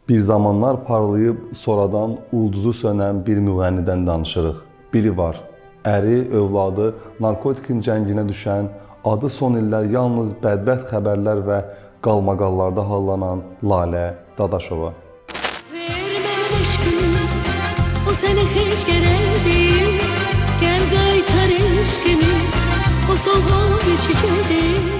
Bir zamanlar parlayıb sonradan ulduzu sönən bir müğənnidən danışırıq. Biri var, əri, övladı narkotikin cənginə düşən, adı son illər yalnız bədbəxt xəbərlər və qalmaqallarda hallanan Lalə Dadaşova. Ver mənim aşkım, o sənə heç gərəkdir. Gəl qaytar eşqimi, o soğuk içəcəkdir.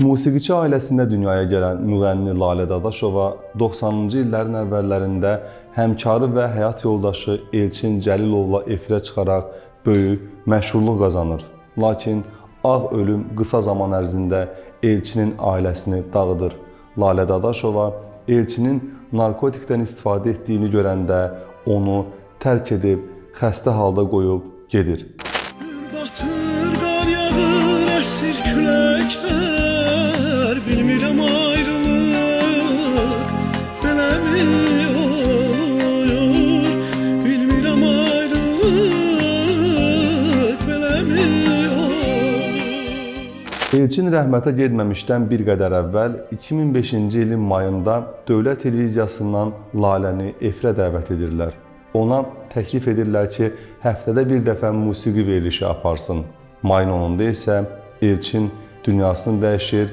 Musiqiçi ailəsində dünyaya gələn müğənni Lalə Dadaşova 90-cı illərin əvvəllərində həmkarı və həyat yoldaşı Elçin Cəlilovla efirə çıxaraq böyük məşhurluq qazanır. Lakin ağ ölüm qısa zaman ərzində Elçinin ailəsini dağıdır. Lalə Dadaşova Elçinin narkotikdən istifadə etdiyini görəndə onu tərk edib xəstə halda qoyub gedir. Batır, qar yağır, əsir küləklər, bilmirəm ayrılıq beləmi olur, bilmirəm ayrılıq beləmi olur. Elçin rəhmətə getməmişdən bir qədər əvvəl 2005-ci ilin mayında Dövlət Televiziyasından Laləni efirə dəvət edirlər. Ona təklif edirlər ki, həftədə bir dəfə musiqi verilişi aparsın. Mayın 10-da isə Elçin dünyasını dəyişir.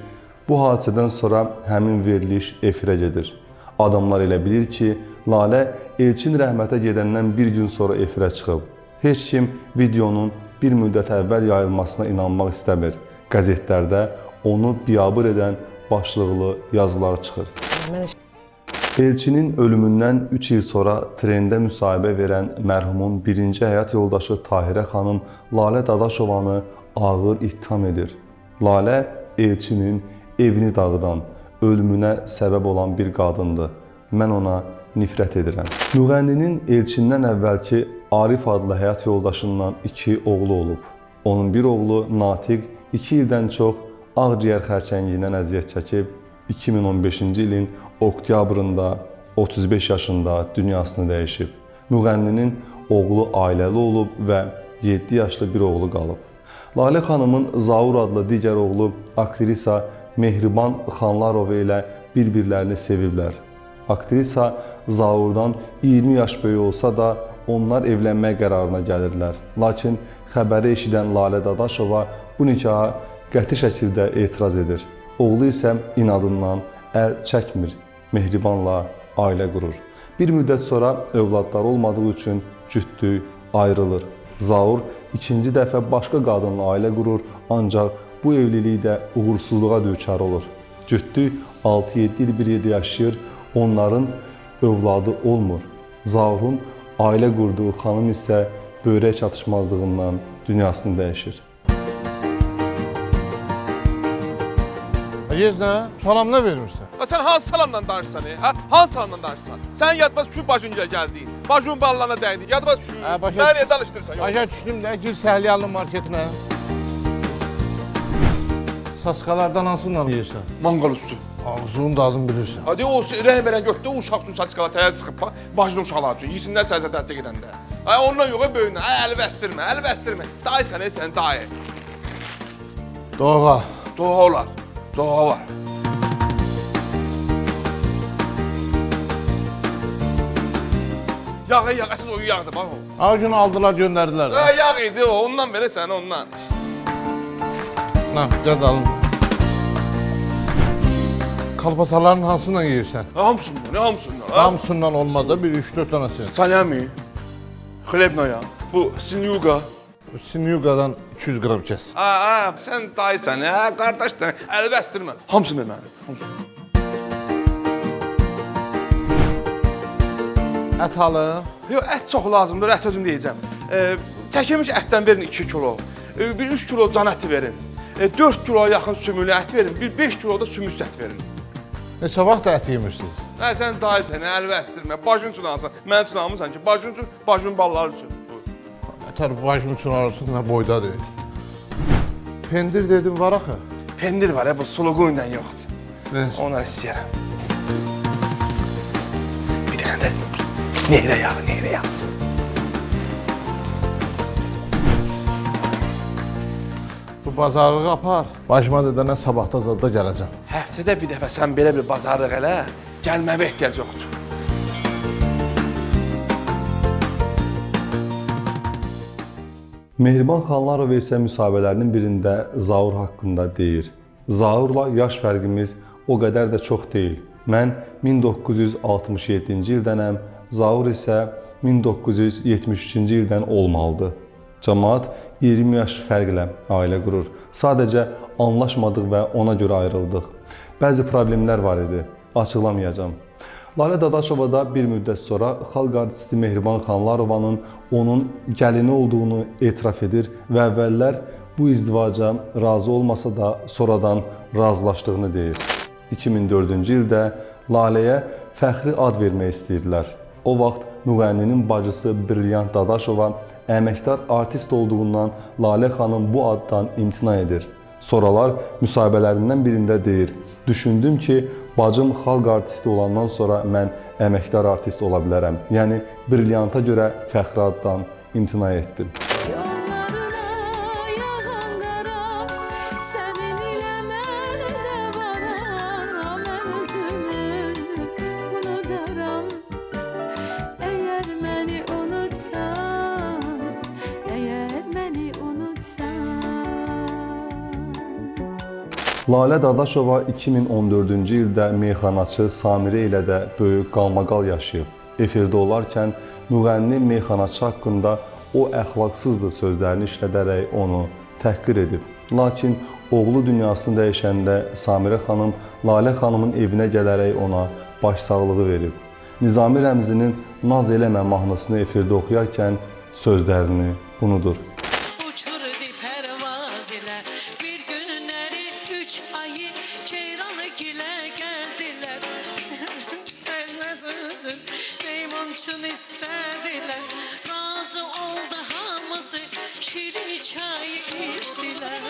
Bu hadisədən sonra həmin veriliş efirə gedir. Adamlar elə bilir ki, Lalə Elçin rəhmətə gedəndən bir gün sonra efirə çıxıb. Heç kim videonun bir müddət əvvəl yayılmasına inanmaq istəmir. Qəzetlərdə onu biabır edən başlıqlı yazılar çıxır. Elçinin ölümündən 3 il sonra trendə müsahibə verən mərhumun birinci həyat yoldaşı Tahirə xanım Lalə Dadaşovanı ağır ittiham edir. Lalə Elçinin evini dağıdan, ölümünə səbəb olan bir qadındır. Mən ona nifrət edirəm. Müğənninin Elçindən əvvəlki Arif adlı həyat yoldaşından 2 oğlu olub. Onun bir oğlu Natiq 2 ildən çox ağciyər xərçəngiyindən əziyyət çəkib 2015-ci ilin oktyabrında 35 yaşında dünyasını dəyişib. Müğənninin oğlu ailəli olub və 7 yaşlı bir oğlu qalıb. Lalə xanımın Zaur adlı digər oğlu aktrisa Mehriban Xanlarova ilə bir-birlərini seviblər. Aktrisa Zaurdan 20 yaş böyük olsa da onlar evlənmək qərarına gəlirlər. Lakin xəbəri eşidən Lalə Dadaşova bu nikaha qəti şəkildə etiraz edir. Oğlu isə inadından əl çəkmir, Mehribanla ailə qurur. Bir müddət sonra övladları olmadığı üçün cütlük ayrılır. Zaur ikinci dəfə başqa qadınla ailə qurur, ancaq bu evlilik də uğursuzluğa düçar olur. Cütlük 6-7 il bir yerdə yaşayır, onların övladı olmur. Zaurun ailə qurduğu xanım isə böyrək çatışmazlığından dünyasını dəyişir. Yeznə, salam nə vermirsən? Sən hansı salamdan danışsan? Hansı salamdan danışsan? Sən yadbaz şu bacınca gəldin, bacın ballarına dəydin, yadbaz şu. Mən niyə danışdırsan? Başa düşdüm də, gir Səhliyalın marketinə. Saskalardan hansından yeyirsən? Manqal üstü. Ağzının dadını bilirsən. Hadi o rəhbərən götdü, o uşaq üçün saskala təyər çıxıb, bacın uşaqlar üçün, yesinlər sənsə dəstək edəndə. Ondan yox, böyündən, əli bəstirmə, əli bəstirmə. Dayı sən dayı. Doğa. Doğa olar. Doğa var. Yağ, əsas o yağdır, bax o. O gün aldılar, göndərdilər. Yağ idi o, ondan verə sənə, ondan. Nə, gəd alın. Kalpasaların hansından yeyirsən? Hamısından, nə hamısından? Hamısından olmaz da, bir 3-4 tanəsi. Salyami, xlebnaya, bu sinyuga. Sinyugadan 200 qram kəs. Sən dayısan, qardaşsan, əli bəstirmə. Hamısını verməli, hamısını. Ət halı? Yox, ət çox lazımdır, ət özüm deyəcəm. Çəkilmiş ətdən verin 2 kilo, bir 3 kilo can əti verin, 4 kiloya yaxın sümüklü ət verin, bir 5 kilo da sümüksüz ət verin. Neçə vaxt ət yemirsiniz? Sən dayısan, əli bəstirmə, bacın üçün alsan, mən üçün almırsan ki, bacın üçün, bacın balları üçün. Ətər bacım üçün arasın, nə boydadır. Pendir dedim var axı. Pendir var, bu suluğu ilə yoxdur. Onları istəyərəm. Bir dənə də nehrə yağı, nehrə yağı. Bu bazarlığı apar. Başıma dedənə sabahda zadda gələcəm. Həftədə bir dəfə sən belə bir bazarlıq elə, gəlməmə ehtiyac yoxdur. Mehriban Xanlarov isə müsahibələrinin birində Zaur haqqında deyir. Zaurla yaş fərqimiz o qədər də çox deyil. Mən 1967-ci ildənəm, Zaur isə 1973-cü ildən olmalıdır. Cəmaət 20 yaş fərqlə ailə qurur. Sadəcə anlaşmadıq və ona görə ayrıldıq. Bəzi problemlər var idi, açıqlamayacağam. Lalə Dadaşova da bir müddət sonra xalq artisti Mehriban Xanlarovanın onun gəlini olduğunu etiraf edir və əvvəllər bu izdivaca razı olmasa da sonradan razılaşdığını deyir. 2004-cü ildə Laləyə fəxri ad vermək istəyirdilər. O vaxt müğənninin bacısı Brilliant Dadaşova əməkdar artist olduğundan Lalə xanım bu addan imtina edir. Sonralar müsahibələrindən birində deyir, düşündüm ki, bacım xalq artisti olandan sonra mən əməkdar artist ola bilərəm. Yəni, Brillianta görə fəxri addan imtina etdim. Lalə Dadaşova 2014-cü ildə meyxanaçı Samirə ilə də böyük qalmaqal yaşayıb. Efirdə olarkən müğənni meyxanaçı haqqında o əxlaqsızdır sözlərini işlədərək onu təhqir edib. Lakin oğlu dünyasını dəyişəndə Samirə xanım Lalə xanımın evinə gələrək ona başsağlığı verib. Nizami Rəmzinin Naz eləmə mahnısını efirdə oxuyarkən sözlərini unudur. istediler, razı oldu hamısı, şirin çay içtiler.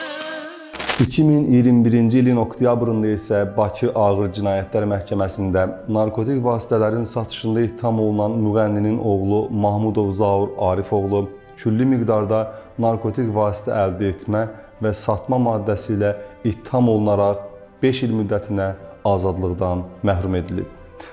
2021-ci ilin oktyabrında isə Bakı Ağır Cinayətlər Məhkəməsində narkotik vasitələrin satışında ittiham olunan müğənninin oğlu Mahmudov Zaur Arifoğlu küllü miqdarda narkotik vasitə əldə etmə və satma maddəsi ilə ittiham olunaraq 5 il müddətinə azadlıqdan məhrum edilib.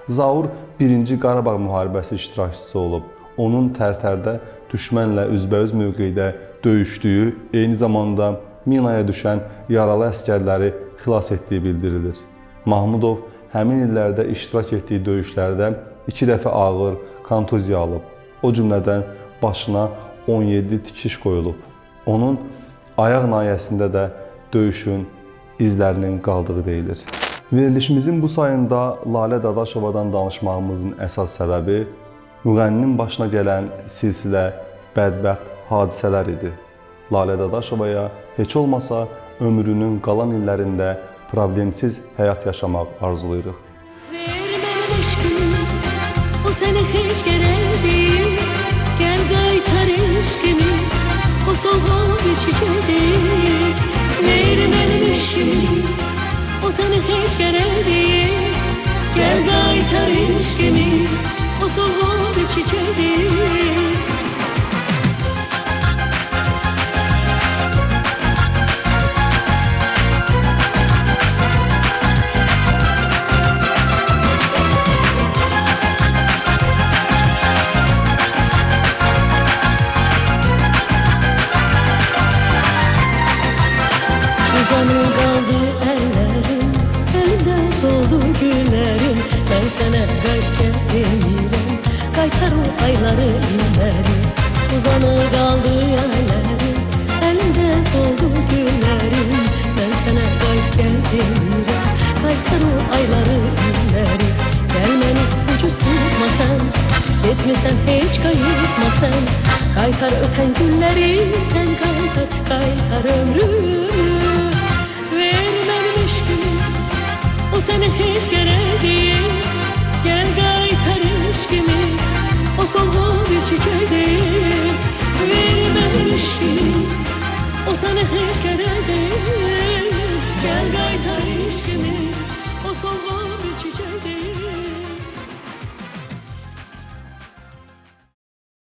Zaur 1-ci Qarabağ müharibəsi iştirakçısı olub. Onun Tərtərdə düşmənlə üzbəüz mövqedə döyüşdüyü, eyni zamanda minaya düşən yaralı əsgərləri xilas etdiyi bildirilir. Mahmudov həmin illərdə iştirak etdiyi döyüşlərdə 2 dəfə ağır kontuziya alıb. O cümlədən başına 17 tikiş qoyulub. Onun ayaq nahiyəsində də döyüşün izlərinin qaldığı deyilir. Verilişimizin bu sayında Lalə Dadaşovadan danışmağımızın əsas səbəbi müğənninin başına gələn silsilə bədbəxt hadisələr idi. Lalə Dadaşovaya heç olmasa ömrünün qalan illərində problemsiz həyat yaşamaq arzulayırıq. Ver mənim eşqim, o sənə heç gərək deyil. Gəl qaytar eşqimi, o soğuk içicidir. Ver mənim eşqim, o sənə heç gərək deyil. Gəl qaytar eşqimi, o soğuk içicidir. Uzanır qaldı əllərim, əlimdə soldu günlərim. Mən sənə qayıt demirəm, qaytar o ayları, illəri. Uzanır qaldı əllərim, əlimdə soldu günlərim. Mən sənə qayıt demirəm, qaytar o ayları, illəri. Gəl məni ucuz tutmasan, etməsən heç qayıtmasan. Qaytar ötən günləri, sən qaytar, qaytar ömrümü. O sənə heç gərək deyil. Gəl qaytar eşqimi, o solğun bir çiçəkdir. Ver mənim eşqim, o sənə heç gərək deyil.